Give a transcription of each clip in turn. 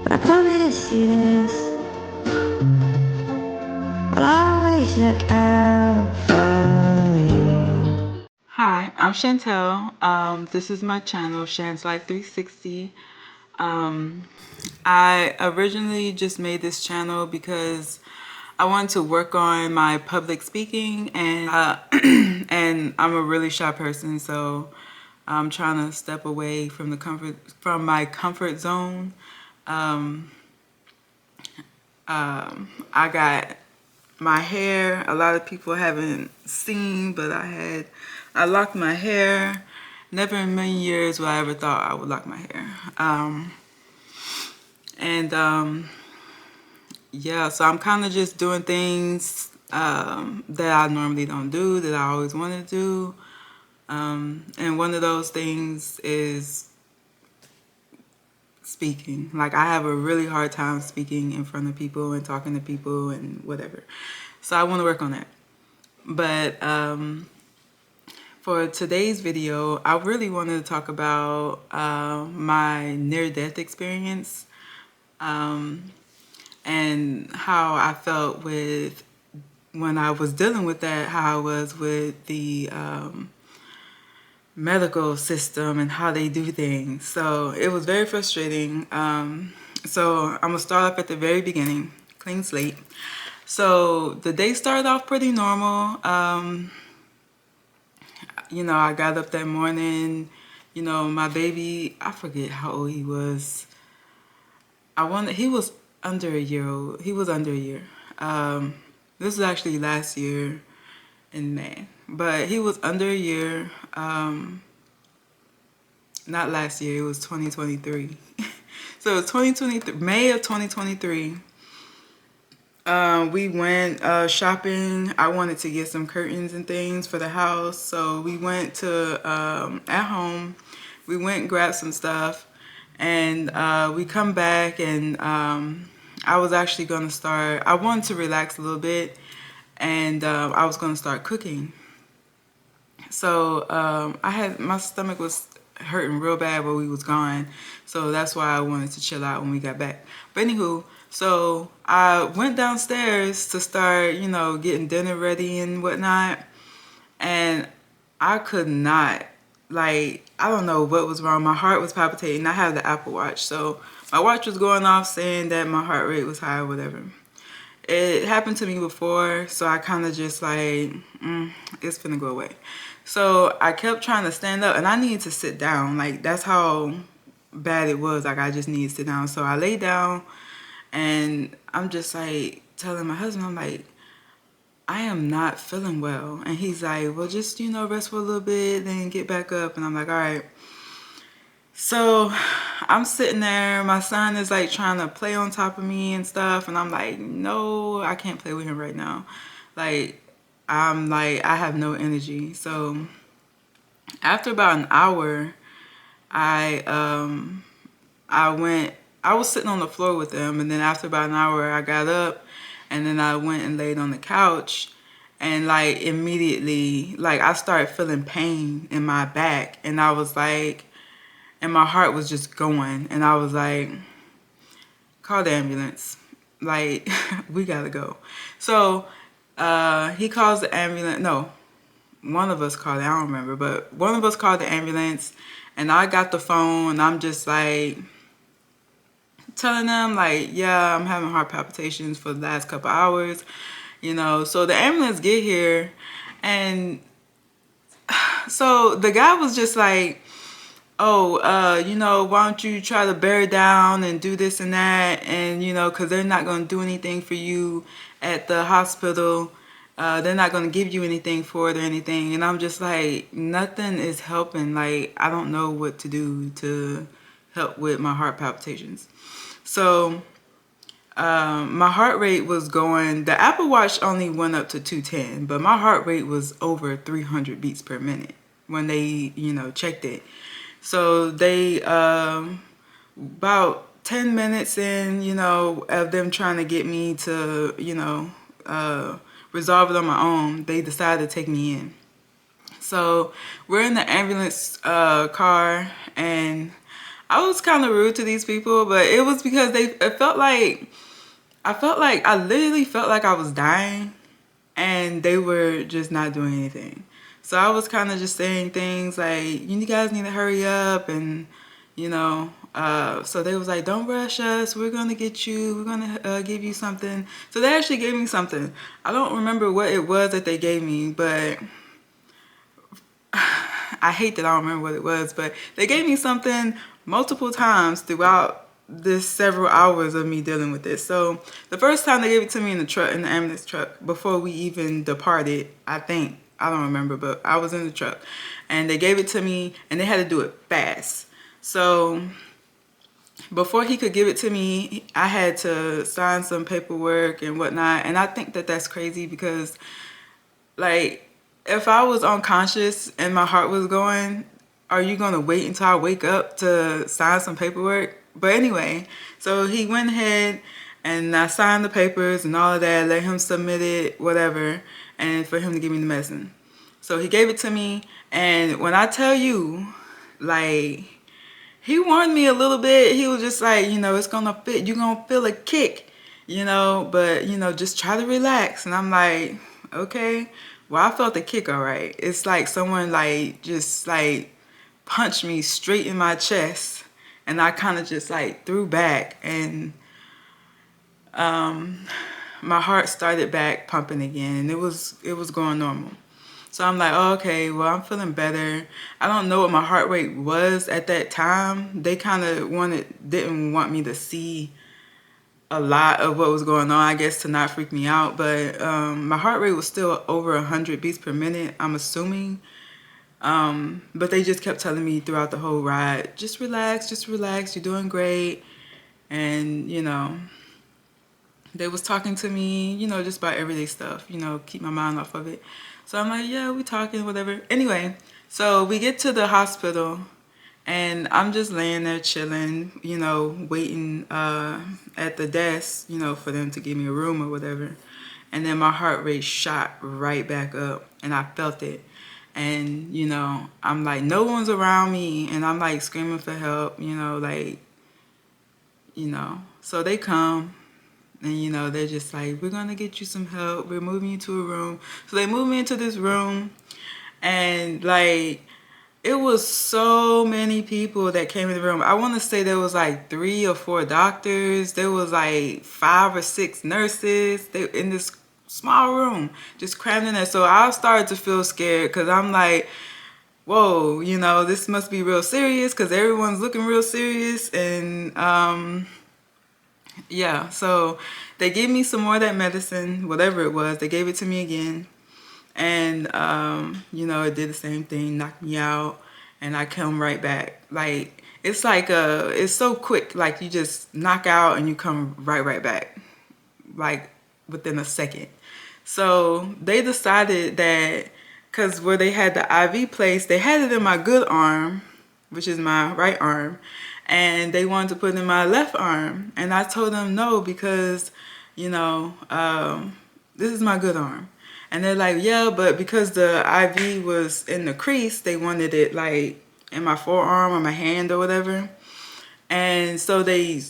I told me to see this, but I always look out for you. Hi, I'm Chantel. This is my channel, Shan's Life 360. I originally just made this channel because I wanted to work on my public speaking, and and I'm a really shy person, so I'm trying to step away from my comfort zone. I got my hair. A lot of people haven't seen, but I locked my hair. Never in a million years would I ever thought I would lock my hair. And yeah, so I'm kind of just doing things that I normally don't do, that I always want to do. And one of those things is speaking. Like, I have a really hard time speaking in front of people and talking to people and whatever. So I want to work on that. But for today's video, I really wanted to talk about my near-death experience, and how I felt with when I was dealing with that, how I was with the medical system and how they do things. So it was very frustrating. So I'm gonna start off at the very beginning, clean slate. So the day started off pretty normal. You know, I got up that morning. You know, my baby, I forget how old he was. He was under a year old. He was under a year. This was actually last year in May, but he was under a year. Not last year, it was 2023. So it was 2023, May of 2023. We went shopping. I wanted to get some curtains and things for the house. So we went to, at home, we went and grabbed some stuff. And we come back, and I was actually going to start, I wanted to relax a little bit. And I was going to start cooking. So my stomach was hurting real bad while we was gone, so that's why I wanted to chill out when we got back. But anywho, so I went downstairs to start, you know, getting dinner ready and whatnot, and I could not, like, I don't know what was wrong. My heart was palpitating. I have the Apple Watch, so my watch was going off saying that my heart rate was high or whatever. It happened to me before, so I kind of just like, it's finna go away. So I kept trying to stand up, and I needed to sit down. Like, that's how bad it was. Like, I just needed to sit down. So I lay down, and I'm just like telling my husband, I'm like, I am not feeling well. And he's like, well, just, you know, rest for a little bit, then get back up. And I'm like, all right. So I'm sitting there, my son is like trying to play on top of me and stuff, and I'm like, no, I can't play with him right now. Like, I'm like, I have no energy. So after about an hour, I was sitting on the floor with him, and then after about an hour I got up, and then I went and laid on the couch, and like immediately, like, I started feeling pain in my back, and I was like, and my heart was just going, and I was like, call the ambulance. Like, we gotta go. So he calls the ambulance. No, one of us called it. I don't remember, but one of us called the ambulance, and I got the phone, and I'm just like telling them, like, yeah, I'm having heart palpitations for the last couple hours, you know. So the ambulance get here, and so the guy was just like, oh, you know, why don't you try to bear down and do this and that, and, you know, because they're not going to do anything for you at the hospital. They're not going to give you anything for it or anything. And I'm just like, nothing is helping. Like, I don't know what to do to help with my heart palpitations. So my heart rate was going, the Apple Watch only went up to 210, but my heart rate was over 300 beats per minute when they, you know, checked it. So they, about 10 minutes in, you know, of them trying to get me to, you know, resolve it on my own, they decided to take me in. So we're in the ambulance car, and I was kind of rude to these people, but it was because it felt like, I literally felt like I was dying and they were just not doing anything. So I was kind of just saying things like, you guys need to hurry up, and so they was like, don't rush us, we're gonna get you, we're gonna give you something. So they actually gave me something. I don't remember what it was that they gave me, but I hate that I don't remember what it was, but they gave me something multiple times throughout this several hours of me dealing with this. So the first time they gave it to me in the truck, in the ambulance truck, before we even departed, I think, I don't remember, but I was in the truck and they gave it to me and they had to do it fast. So before he could give it to me, I had to sign some paperwork and whatnot. And I think that that's crazy because, like, if I was unconscious and my heart was going, are you going to wait until I wake up to sign some paperwork? But anyway, so he went ahead and I signed the papers and all of that, let him submit it, whatever, and for him to give me the medicine. So he gave it to me, and when I tell you, like, he warned me a little bit. He was just like, it's gonna fit, you're gonna feel a kick, but just try to relax. And I'm like, okay. Well, I felt the kick all right. It's like someone like just like punched me straight in my chest, and I kind of just like threw back, and my heart started back pumping again, and it was going normal. So I'm like, oh, okay, well, I'm feeling better. I don't know what my heart rate was at that time. They kind of didn't want me to see a lot of what was going on, I guess, to not freak me out. But my heart rate was still over 100 beats per minute, I'm assuming. But they just kept telling me throughout the whole ride, just relax, you're doing great. And, they was talking to me, just about everyday stuff, keep my mind off of it. So I'm like, yeah, we talking, whatever. Anyway, so we get to the hospital, and I'm just laying there chilling, waiting at the desk, for them to give me a room or whatever. And then my heart rate shot right back up, and I felt it. And, I'm like, no one's around me, and I'm like screaming for help, So they come. And, they're just like, we're going to get you some help. We're moving you to a room. So they moved me into this room. And, like, it was so many people that came in the room. I want to say there was, like, 3 or 4 doctors. There was, like, 5 or 6 nurses. They in this small room, just crammed in there. So I started to feel scared because I'm like, whoa, this must be real serious because everyone's looking real serious. And, yeah, so they gave me some more of that medicine, whatever it was. They gave it to me again. And, it did the same thing, knocked me out. And I come right back. Like, it's like, it's so quick. Like, you just knock out and you come right back. Like, within a second. So they decided that, because where they had the IV placed, they had it in my good arm, which is my right arm. And they wanted to put it in my left arm. And I told them no because, this is my good arm. And they're like, yeah, but because the IV was in the crease, they wanted it like in my forearm or my hand or whatever. And so they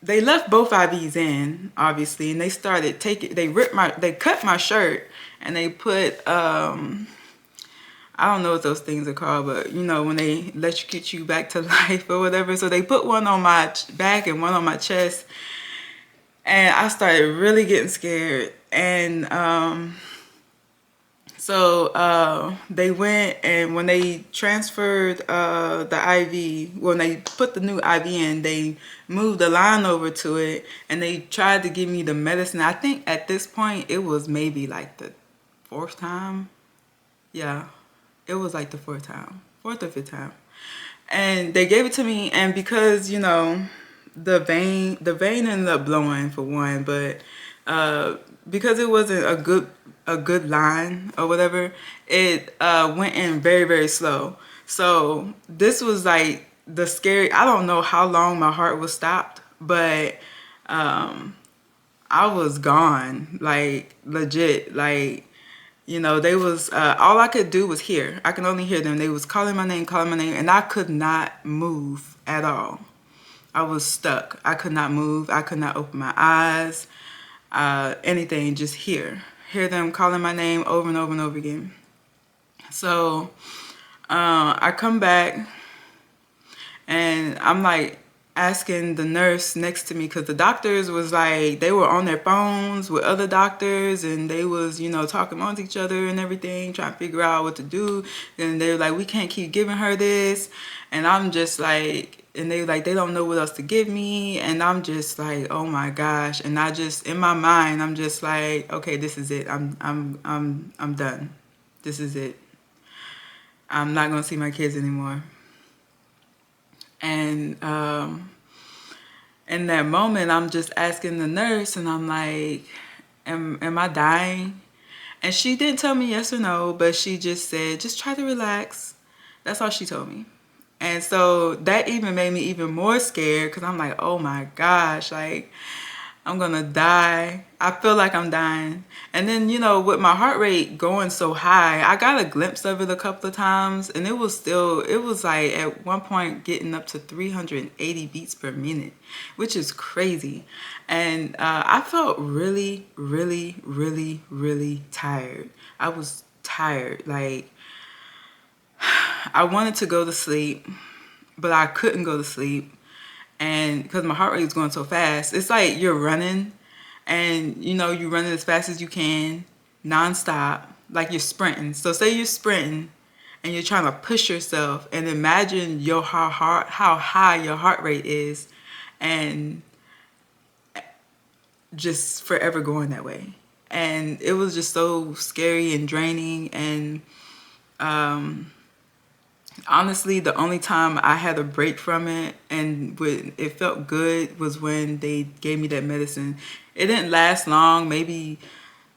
left both IVs in, obviously, and they started they cut my shirt and they put, I don't know what those things are called, but when they get you back to life or whatever. So they put one on my back and one on my chest, and I started really getting scared. And so they went, and when they transferred the IV, when they put the new IV in, they moved the line over to it, and they tried to give me the medicine. I think at this point it was maybe like the 4th time. Yeah. It was like the 4th or 5th time. And they gave it to me, and because, the vein ended up blowing for one, but because it wasn't a good line or whatever, it went in very, very slow. So this was like the scary, I don't know how long my heart was stopped, but I was gone, like legit, like, they was, all I could do was hear. I could only hear them. They was calling my name, and I could not move at all. I was stuck. I could not move. I could not open my eyes. Anything, just hear them calling my name over and over and over again. So I come back and I'm like asking the nurse next to me, because the doctors was like, they were on their phones with other doctors and they was, you know, talking amongst each other and everything, trying to figure out what to do. And they were like, we can't keep giving her this. And I'm just like, and they were like, they don't know what else to give me. And I'm just like, oh my gosh. And I just, in my mind, I'm just like, okay, this is it. I'm done. This is it. I'm not gonna see my kids anymore. And in that moment, I'm just asking the nurse, and I'm like, am I dying? And she didn't tell me yes or no, but she just said, just try to relax. That's all she told me. And so that even made me even more scared, because I'm like, oh my gosh, like, I'm gonna die. I feel like I'm dying. And then, you know, with my heart rate going so high, I got a glimpse of it a couple of times, and it was like at one point getting up to 380 beats per minute, which is crazy. And I felt really, really, really, really tired. I was tired. Like, I wanted to go to sleep, but I couldn't go to sleep. And because my heart rate was going so fast, it's like you're running and, you know, you're running as fast as you can nonstop, like you're sprinting. So say you're sprinting and you're trying to push yourself, and imagine how high your heart rate is, and just forever going that way. And it was just so scary and draining. And honestly, the only time I had a break from it and when it felt good was when they gave me that medicine. It didn't last long. Maybe,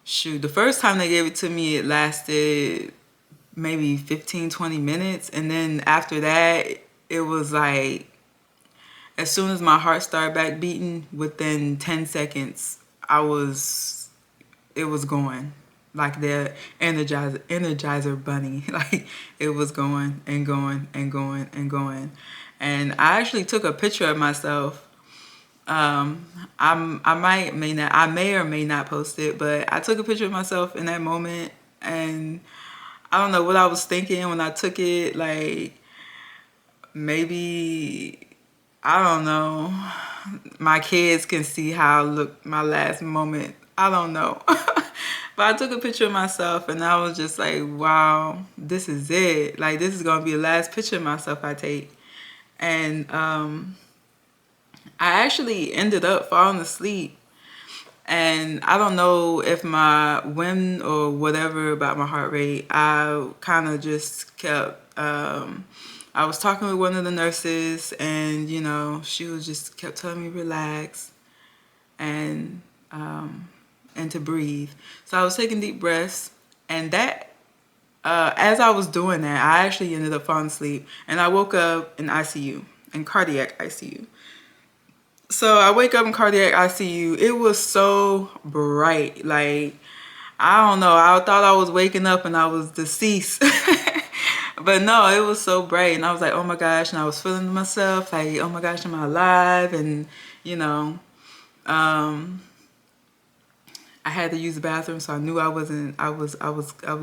shoot, the first time they gave it to me, it lasted maybe 15, 20 minutes. And then after that, it was like, as soon as my heart started back beating, within 10 seconds, it was going. Like the Energizer bunny. Like, it was going and going and going and going. And I actually took a picture of myself. I may or may not post it, but I took a picture of myself in that moment, and I don't know what I was thinking when I took it. Like, maybe, I don't know, my kids can see how I looked my last moment. I don't know. But I took a picture of myself, and I was just like, wow, this is it. Like, this is going to be the last picture of myself I take. And I actually ended up falling asleep. And I don't know if my whim or whatever about my heart rate, I kind of just kept, I was talking with one of the nurses, and, you know, she was just kept telling me relax and to breathe. So I was taking deep breaths, and that, as I was doing that, I actually ended up falling asleep, and I woke up in ICU, in cardiac ICU. So I wake up in cardiac ICU. It was so bright. Like, I don't know. I thought I was waking up and I was deceased. But no, it was so bright. And I was like, oh my gosh. And I was feeling myself like, oh my gosh, am I alive? And, you know, I had to use the bathroom, so I knew I was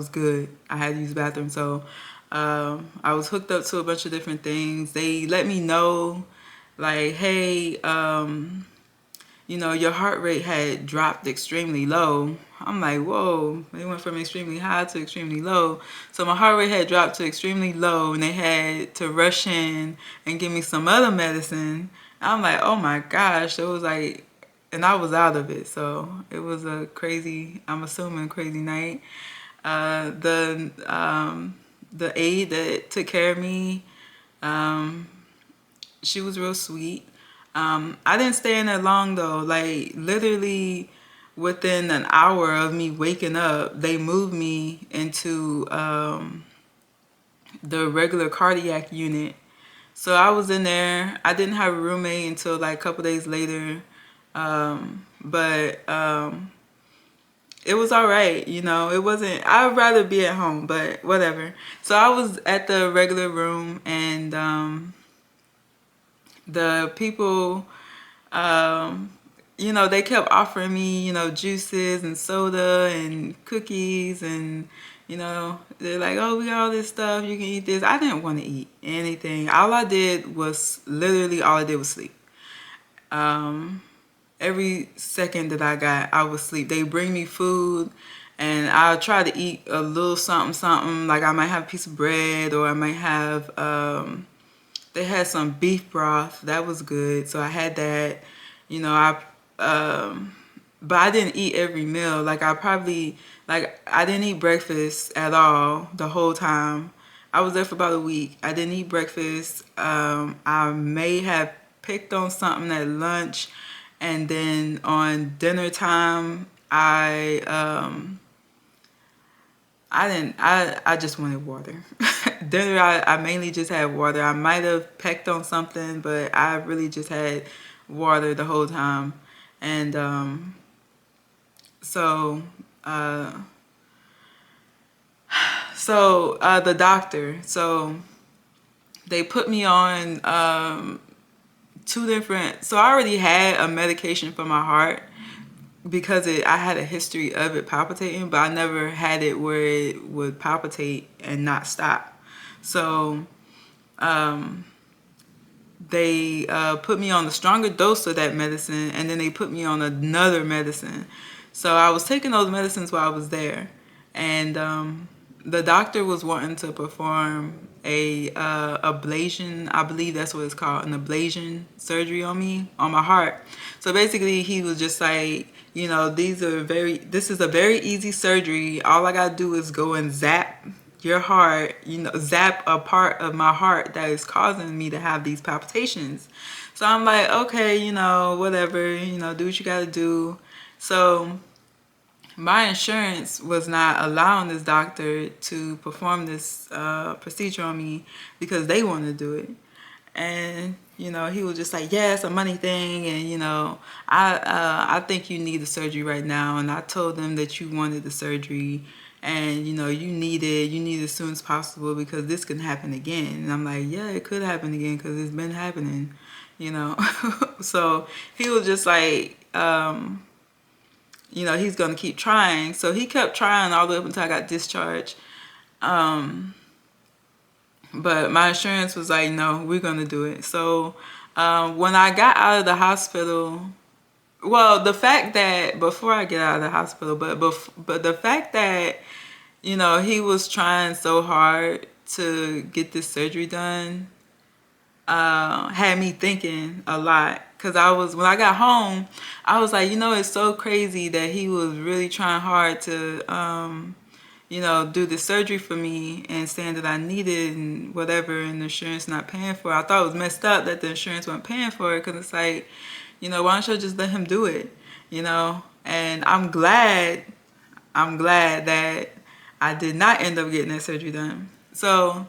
good. I had to use the bathroom. So I was hooked up to a bunch of different things. They let me know, like, hey, you know, your heart rate had dropped extremely low. I'm like, whoa, they went from extremely high to extremely low. So my heart rate had dropped to extremely low, and they had to rush in and give me some other medicine. I'm like, oh my gosh. It was like, and I was out of it. So it was a crazy, I'm assuming, crazy night. The aide that took care of me, she was real sweet. I didn't stay in there long though. Like, literally within an hour of me waking up, they moved me into the regular cardiac unit. So I was in there. I didn't have a roommate until like a couple days later. But it was all right, you know. It wasn't, I'd rather be at home, but whatever. So I was at the regular room, and the people, um, they kept offering me, juices and soda and cookies, and they're like, oh, we got all this stuff, you can eat this. I didn't want to eat anything. All I did was sleep. Um, every second that I got, I would sleep. They bring me food, and I'll try to eat a little something, something. Like I might have a piece of bread, or I might have. They had some beef broth that was good, so I had that. I. But I didn't eat every meal. I didn't eat breakfast at all the whole time. I was there for about a week. I didn't eat breakfast. I may have picked on something at lunch, and then on dinner time, I just wanted water. Dinner, I mainly just had water. I might have pecked on something, but I really just had water the whole time. And so uh, the doctor, so they put me on two different. So I already had a medication for my heart because I had a history of it palpitating, but I never had it where it would palpitate and not stop. So they put me on the stronger dose of that medicine, and then they put me on another medicine. So I was taking those medicines while I was there, and the doctor was wanting to perform a ablation. I believe that's what it's called, an ablation surgery on me, on my heart. So basically, he was just like, this is a very easy surgery. All I gotta do is go and zap your heart, zap a part of my heart that is causing me to have these palpitations. So I'm like, okay, whatever, do what you gotta do. So my insurance was not allowing this doctor to perform this procedure on me because they want to do it. And he was just like, yeah, it's a money thing, and I think you need the surgery right now. And I told them that you wanted the surgery, and you need it as soon as possible because this can happen again. And I'm like, yeah, it could happen again because it's been happening. So he was just like, he's gonna keep trying. So he kept trying all the way up until I got discharged. But my insurance was like, no, we're gonna do it. So when I got out of the hospital, well, the fact that before I get out of the hospital, but the fact that he was trying so hard to get this surgery done had me thinking a lot. Because when I got home, I was like, it's so crazy that he was really trying hard to do the surgery for me and saying that I needed and whatever, and the insurance not paying for it. I thought it was messed up that the insurance wasn't paying for it, because it's like, why don't you just let him do it, And I'm glad that I did not end up getting that surgery done. So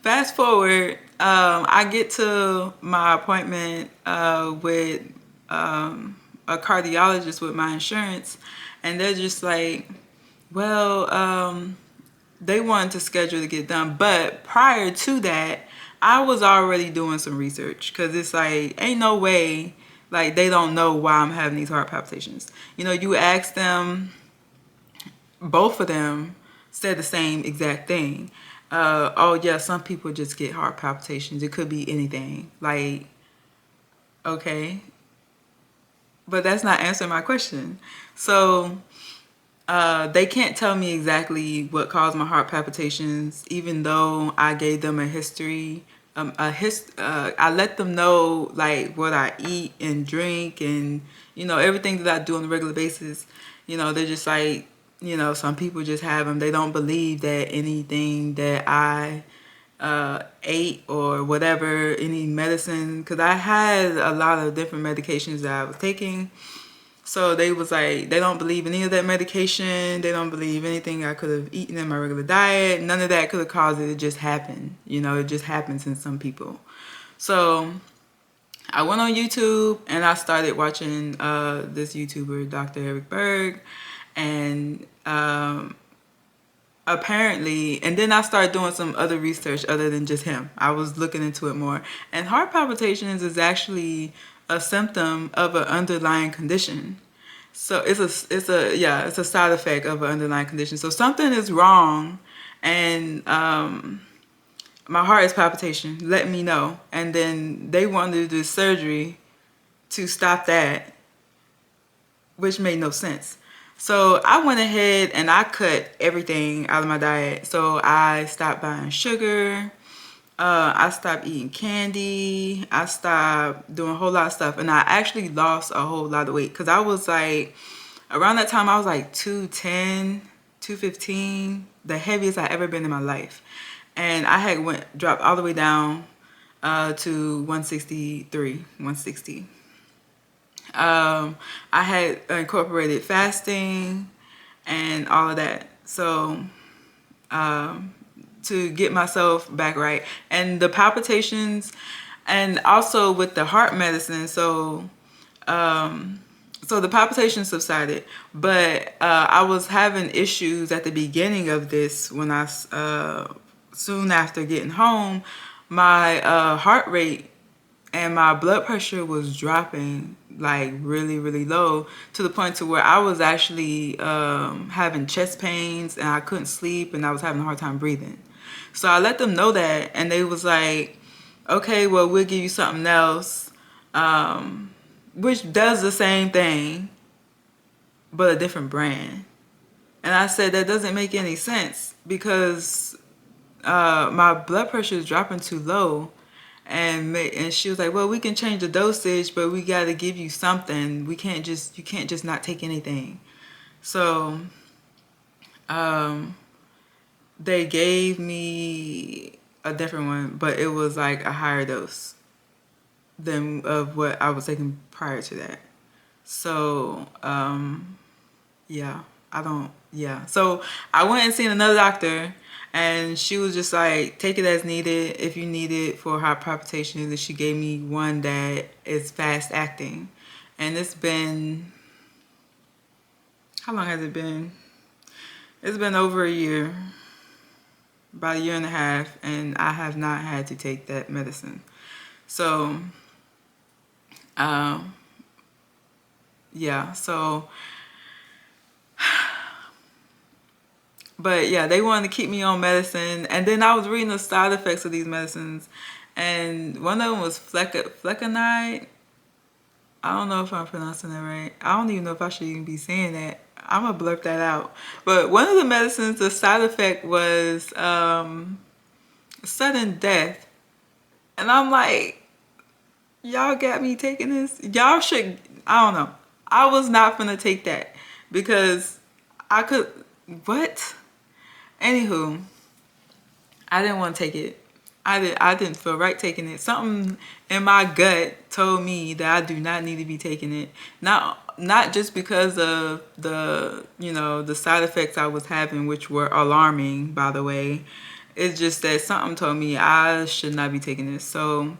fast forward, I get to my appointment with a cardiologist with my insurance, and they're just like, well, they wanted to schedule to get done. But prior to that, I was already doing some research, because it's like, ain't no way, like, they don't know why I'm having these heart palpitations. You ask them, both of them said the same exact thing. Oh yeah, some people just get heart palpitations. It could be anything. Like, okay, but that's not answering my question. So they can't tell me exactly what caused my heart palpitations, even though I gave them a history. I let them know like what I eat and drink, and everything that I do on a regular basis. They're just like, some people just have them. They don't believe that anything that I ate or whatever, any medicine, because I had a lot of different medications that I was taking. So they was like, they don't believe any of that medication. They don't believe anything I could have eaten in my regular diet. None of that could have caused it. It just happened. It just happens in some people. So I went on YouTube and I started watching this YouTuber, Dr. Eric Berg. And apparently, and then I started doing some other research other than just him. I was looking into it more. And heart palpitations is actually a symptom of an underlying condition. So it's a side effect of an underlying condition. So something is wrong, and my heart is palpitation. Let me know. And then they wanted to do surgery to stop that, which made no sense. So I went ahead and I cut everything out of my diet. So I stopped buying sugar. I stopped eating candy. I stopped doing a whole lot of stuff. And I actually lost a whole lot of weight. Because I was like, around that time, I was like 210, 215. The heaviest I ever been in my life. And I had dropped all the way down to 163, 160. I had incorporated fasting and all of that. So to get myself back right, and the palpitations, and also with the heart medicine. So the palpitations subsided, but I was having issues at the beginning of this when I soon after getting home, my heart rate and my blood pressure was dropping like really, really low, to the point to where I was actually having chest pains and I couldn't sleep and I was having a hard time breathing. So I let them know that, and they was like, okay, well, we'll give you something else, which does the same thing, but a different brand. And I said, that doesn't make any sense, because my blood pressure is dropping too low. And she was like, well, we can change the dosage, but we got to give you something. You can't just not take anything. So they gave me a different one, but it was like a higher dose than of what I was taking prior to that. So so I went and seen another doctor, and she was just like, take it as needed if you need it for heart palpitations. And she gave me one that is fast acting. And it's been, how long has it been? It's been over a year, about a year and a half, and I have not had to take that medicine. So, so, but yeah, they wanted to keep me on medicine. And then I was reading the side effects of these medicines, and one of them was flecainide. I don't know if I'm pronouncing that right. I don't even know if I should even be saying that. I'm gonna blurb that out. But one of the medicines, the side effect was sudden death. And I'm like, y'all got me taking this? Y'all should, I don't know. I was not gonna take that, because I could, what? Anywho, I didn't want to take it. I didn't feel right taking it. Something in my gut told me that I do not need to be taking it. Not just because of the side effects I was having, which were alarming, by the way. It's just that something told me I should not be taking this. So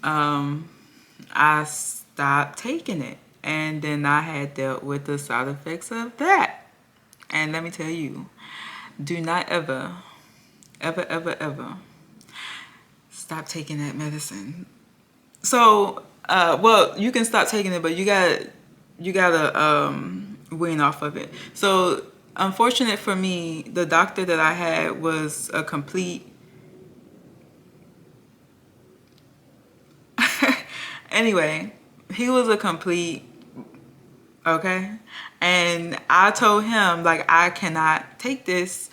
I stopped taking it, and then I had dealt with the side effects of that. And let me tell you, do not ever stop taking that medicine. So, well, you can stop taking it, but you gotta wean off of it. So, unfortunate for me, the doctor that I had was a complete. Anyway, he was a complete. Okay, and I told him, like, I cannot take this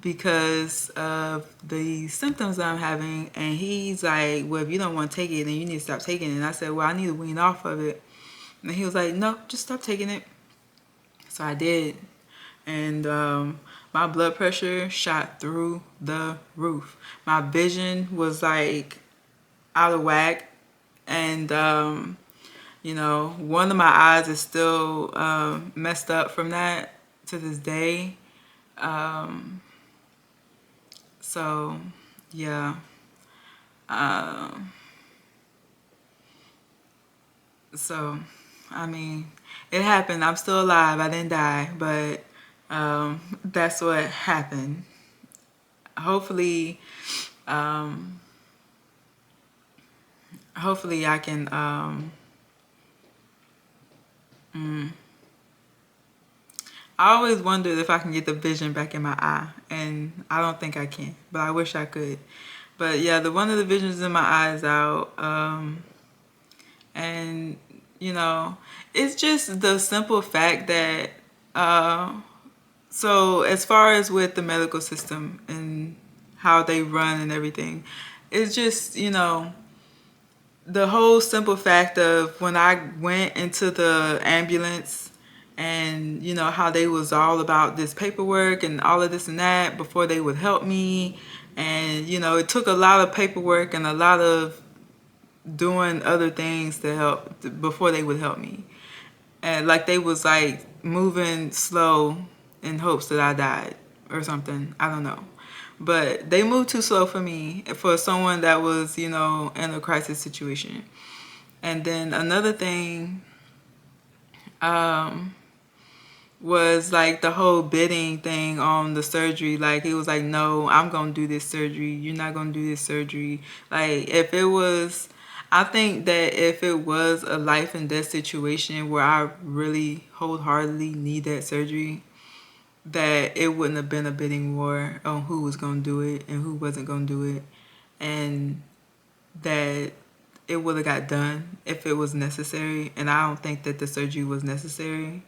because of the symptoms that I'm having. And he's like, well, if you don't want to take it, then you need to stop taking it. And I said, well, I need to wean off of it. And he was like, no, just stop taking it. So I did. And my blood pressure shot through the roof. My vision was like out of whack. And one of my eyes is still messed up from that to this day. So, yeah. So, I mean, it happened. I'm still alive. I didn't die. But That's what happened. Hopefully, um, hopefully I can. I always wondered if I can get the vision back in my eye, and I don't think I can, but I wish I could. But yeah, the one of the visions in my eye is out, and you know, it's just the simple fact that. So as far as with the medical system and how they run and everything, it's just the whole simple fact of when I went into the ambulance and how they was all about this paperwork and all of this and that before they would help me, and it took a lot of paperwork and a lot of doing other things to help before they would help me, and like they was like moving slow in hopes that I died or something. I don't know. But they moved too slow for me, for someone that was, in a crisis situation. And then another thing um, was like the whole bidding thing on the surgery. Like it was like, no, I'm going to do this surgery. You're not going to do this surgery. Like if it was, I think that if it was a life and death situation where I really wholeheartedly need that surgery, that it wouldn't have been a bidding war on who was going to do it and who wasn't going to do it, and that it would have got done if it was necessary. And I don't think that the surgery was necessary.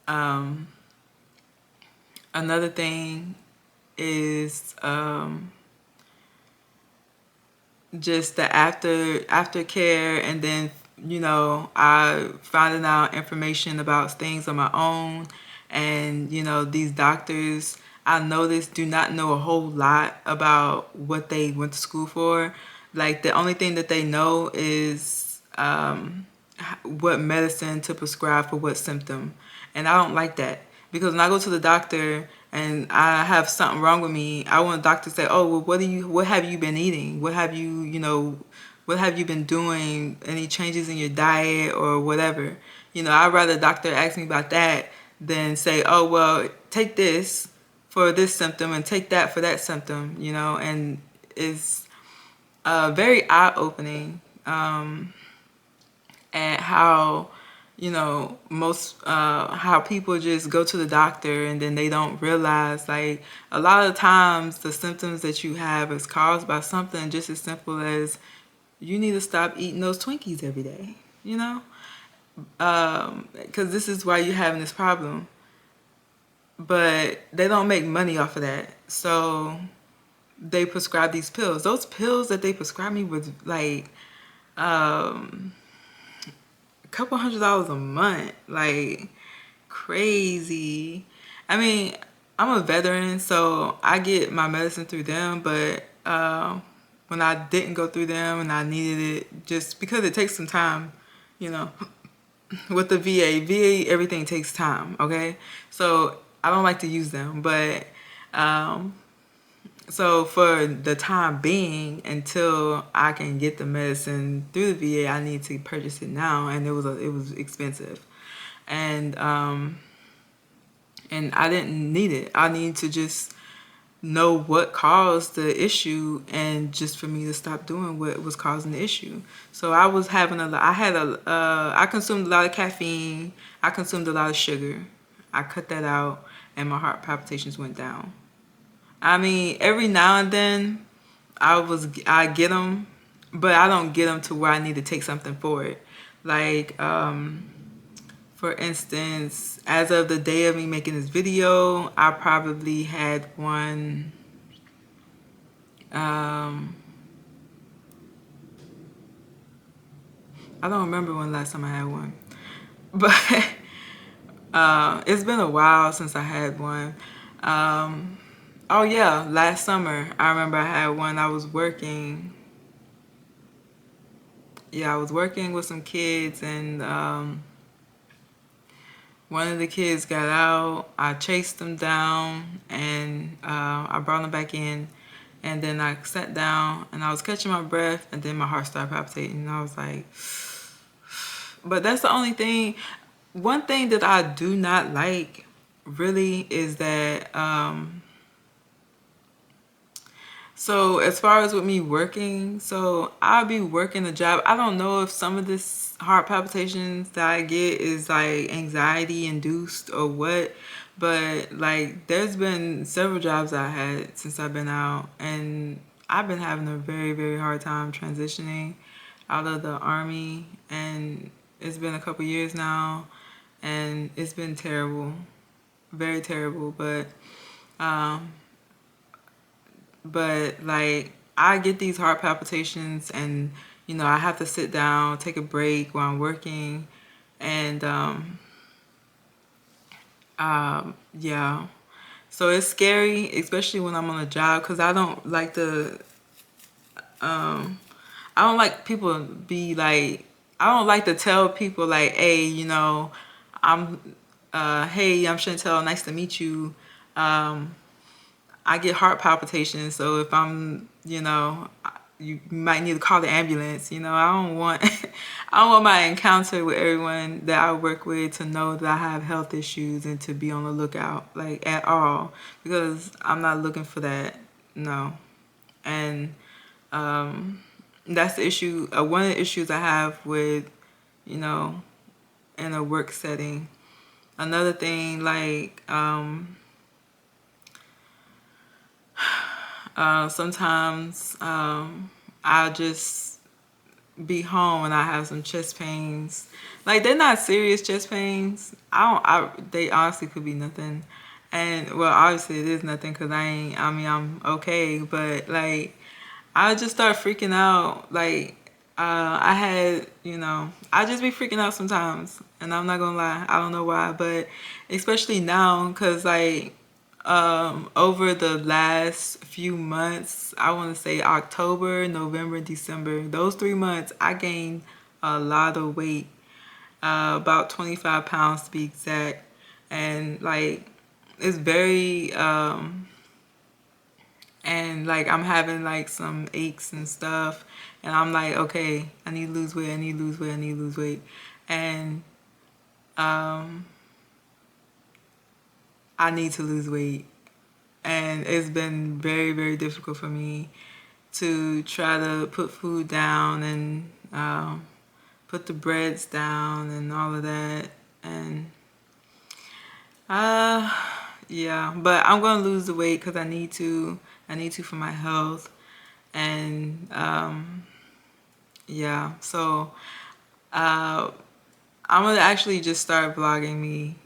Another thing is just the aftercare, and then I finding out information about things on my own, and these doctors I noticed do not know a whole lot about what they went to school for. Like the only thing that they know is what medicine to prescribe for what symptom, and I don't like that, because when I go to the doctor and I have something wrong with me, I want the doctor to say, "Oh, well, what have you been eating? What have you been doing? Any changes in your diet or whatever?" I'd rather the doctor ask me about that than say, "Oh, well, take this for this symptom and take that for that symptom," and it's very eye-opening at how most how people just go to the doctor and then they don't realize, like, a lot of times the symptoms that you have is caused by something just as simple as you need to stop eating those Twinkies every day, because this is why you're having this problem. But they don't make money off of that, so they prescribe these pills. Those pills that they prescribed me was like a couple $100s a month, like crazy. I mean, I'm a veteran, so I get my medicine through them, but when I didn't go through them and I needed it, just because it takes some time, you know, with the VA, everything takes time, okay? So I don't like to use them, but so for the time being, until I can get the medicine through the VA, I need to purchase it now, and it was expensive, and I didn't need it. I need to just know what caused the issue, and just for me to stop doing what was causing the issue. So I was having I consumed a lot of caffeine. I consumed a lot of sugar. I cut that out, and my heart palpitations went down. I mean, every now and then I get them, but I don't get them to where I need to take something for it. Like, for instance, as of the day of me making this video, I probably had one. I don't remember when last time I had one, but it's been a while since I had one. Oh yeah, last summer I remember I had one. I was working. Yeah, I was working with some kids, and one of the kids got out. I chased them down, and I brought them back in, and then I sat down and I was catching my breath, and then my heart started palpitating, and I was like, but that's the only thing. One thing that I do not like really is that so as far as with me working, so I'll be working a job. I don't know if some of this heart palpitations that I get is like anxiety induced or what, but like there's been several jobs I had since I've been out, and I've been having a very, very hard time transitioning out of the army, and it's been a couple years now, and it's been terrible, very terrible, um but like I get these heart palpitations, and I have to sit down, take a break while I'm working, and yeah, so it's scary, especially when I'm on a job, because I don't like people be like, I don't like to tell people like, hey, I'm hey, I'm Chantel, nice to meet you. um I get heart palpitations, so if I'm, you might need to call the ambulance. I don't want, I don't want my encounter with everyone that I work with to know that I have health issues and to be on the lookout, like at all, because I'm not looking for that. No, and that's the issue. One of the issues I have with, you know, in a work setting. Another thing, like, sometimes I'll just be home and I have some chest pains. Like they're not serious chest pains. They honestly could be nothing. And well, obviously it is nothing because I mean, I'm okay. But like, I just start freaking out. Like, I had, I just be freaking out sometimes. And I'm not gonna lie, I don't know why, but especially now, because like, over the last few months, I want to say October, November, December, those 3 months, I gained a lot of weight, about 25 pounds to be exact. And like, it's very, and like I'm having like some aches and stuff, and I'm like, okay, I need to lose weight, I need to lose weight, I need to lose weight. And I need to lose weight. And it's been very, very difficult for me to try to put food down and put the breads down and all of that. And uh, yeah, but I'm gonna lose the weight because I need to. I need to for my health. And yeah, so I'm gonna actually just start vlogging me.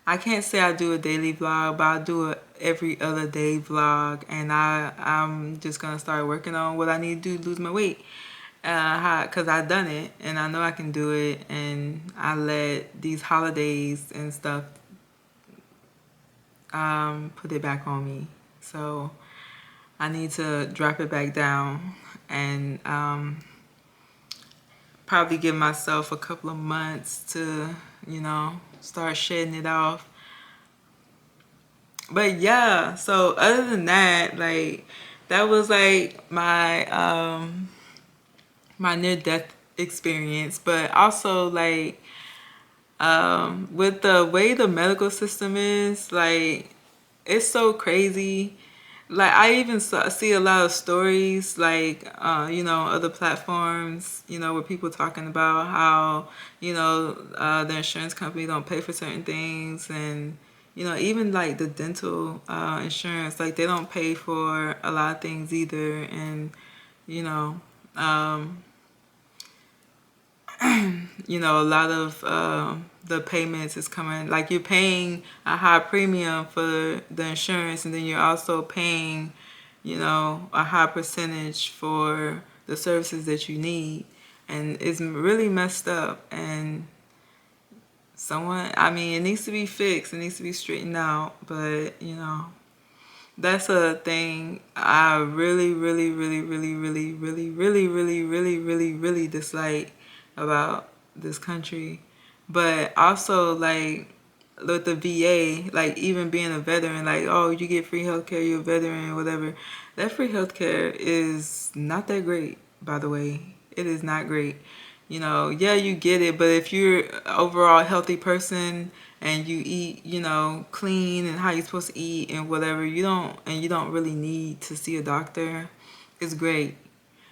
I can't say I do a daily vlog, but I do a every other day vlog, and I'm just gonna start working on what I need to do to lose my weight, cause I've done it and I know I can do it, and I let these holidays and stuff put it back on me. So I need to drop it back down, and probably give myself a couple of months to, start shedding it off. But yeah, so other than that, like that was like my near death experience. But also like with the way the medical system is, like it's so crazy. Like I even see a lot of stories, like other platforms, where people talking about how the insurance company don't pay for certain things, and even like the dental insurance, like they don't pay for a lot of things either. And you know um, a lot of the payments is coming, like you're paying a high premium for the insurance, and then you're also paying a high percentage for the services that you need. And it's really messed up, and I mean, it needs to be fixed, it needs to be straightened out. But that's a thing I really, really, really, really, really, really, really, really, really, really, really dislike about this country. But also, like, with the VA, like, even being a veteran, like, oh, you get free healthcare, you're a veteran, whatever. That free healthcare is not that great, by the way. It is not great. Yeah, you get it, but if you're an overall healthy person and you eat, clean and how you're supposed to eat and whatever, you don't really need to see a doctor, it's great.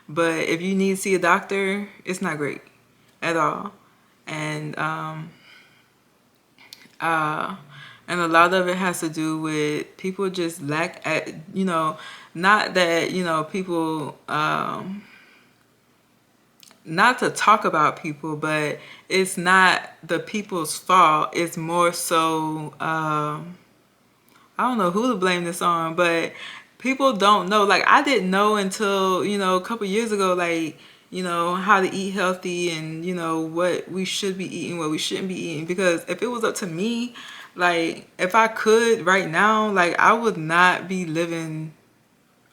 But if you need to see a doctor, it's not great at all. And uh, and a lot of it has to do with people just lack at, not that, people, not to talk about people, but it's not the people's fault. It's more so, I don't know who to blame this on, but people don't know. Like, I didn't know until, a couple years ago, like, how to eat healthy and, what we should be eating, what we shouldn't be eating. Because if it was up to me, like, if I could right now, like, I would not be living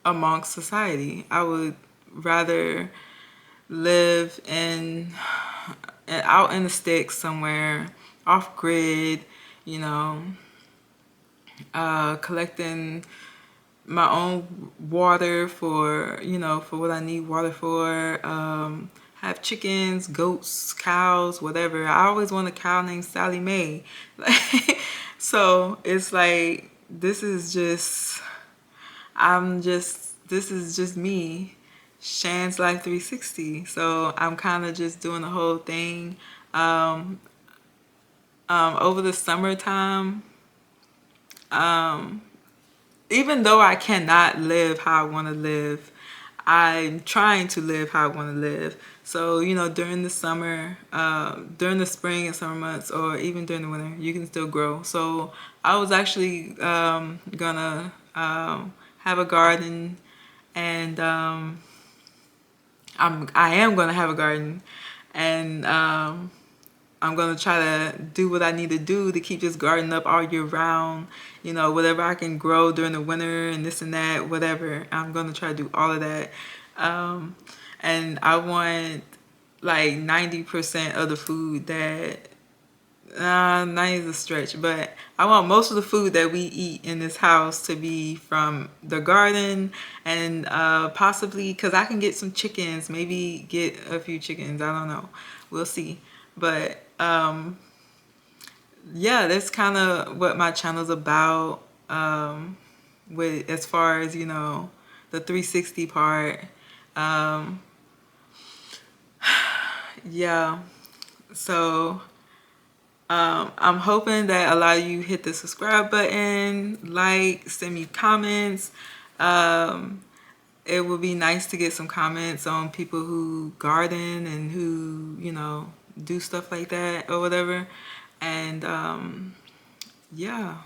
amongst society. I would rather live out in the sticks somewhere, off grid, you know, collecting my own water for, for what I need water for. Have chickens, goats, cows, whatever. I always want a cow named Sally Mae. So it's like, this is just me, Shan's Life 360. So I'm kind of just doing the whole thing. Over the summertime, even though I cannot live how I want to live, I'm trying to live how I want to live. So, during the summer, during the spring and summer months, or even during the winter, you can still grow. So I was actually gonna have a garden, and I am gonna have a garden, and I'm gonna try to do what I need to do to keep this garden up all year round. Whatever I can grow during the winter and this and that, whatever. I'm gonna try to do all of that. And I want like 90% of the food that, 90 is a stretch, but I want most of the food that we eat in this house to be from the garden, and possibly, because I can get some chickens, maybe get a few chickens. I don't know. We'll see. But yeah, that's kind of what my channel's about, with as far as, the 360 part. Yeah. So I'm hoping that a lot of you hit the subscribe button, like, send me comments. It would be nice to get some comments on people who garden and who, do stuff like that or whatever. And yeah.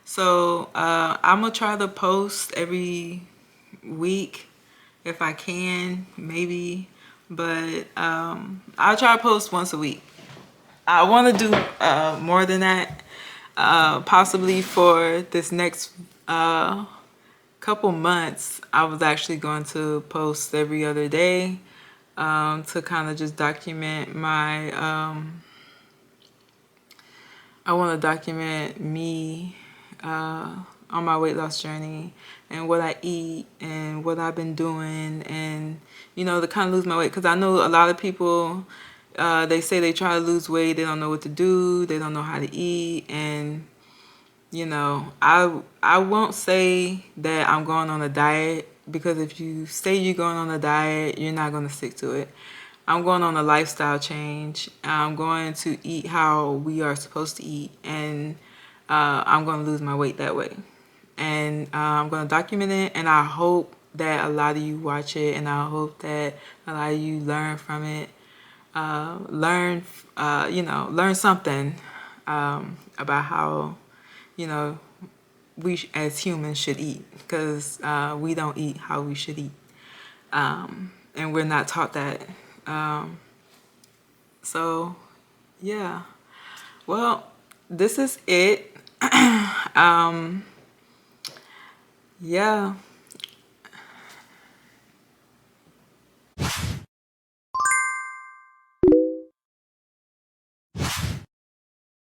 So I'm gonna try to post every week if I can, maybe, but I'll try to post once a week. I want to do more than that, possibly for this next couple months. I was actually going to post every other day, to kind of just document my I want to document me on my weight loss journey, and what I eat and what I've been doing, and to kind of lose my weight, because I know a lot of people, they say they try to lose weight, they don't know what to do, they don't know how to eat. And I won't say that I'm going on a diet, because if you say you're going on a diet, you're not going to stick to it. I'm going on a lifestyle change. I'm going to eat how we are supposed to eat, and I'm going to lose my weight that way. And I'm going to document it, and I hope that a lot of you watch it, and I hope that a lot of you learn from it. Learn something about how, we as humans should eat, because we don't eat how we should eat, and we're not taught that. So yeah, well, this is it. Yeah.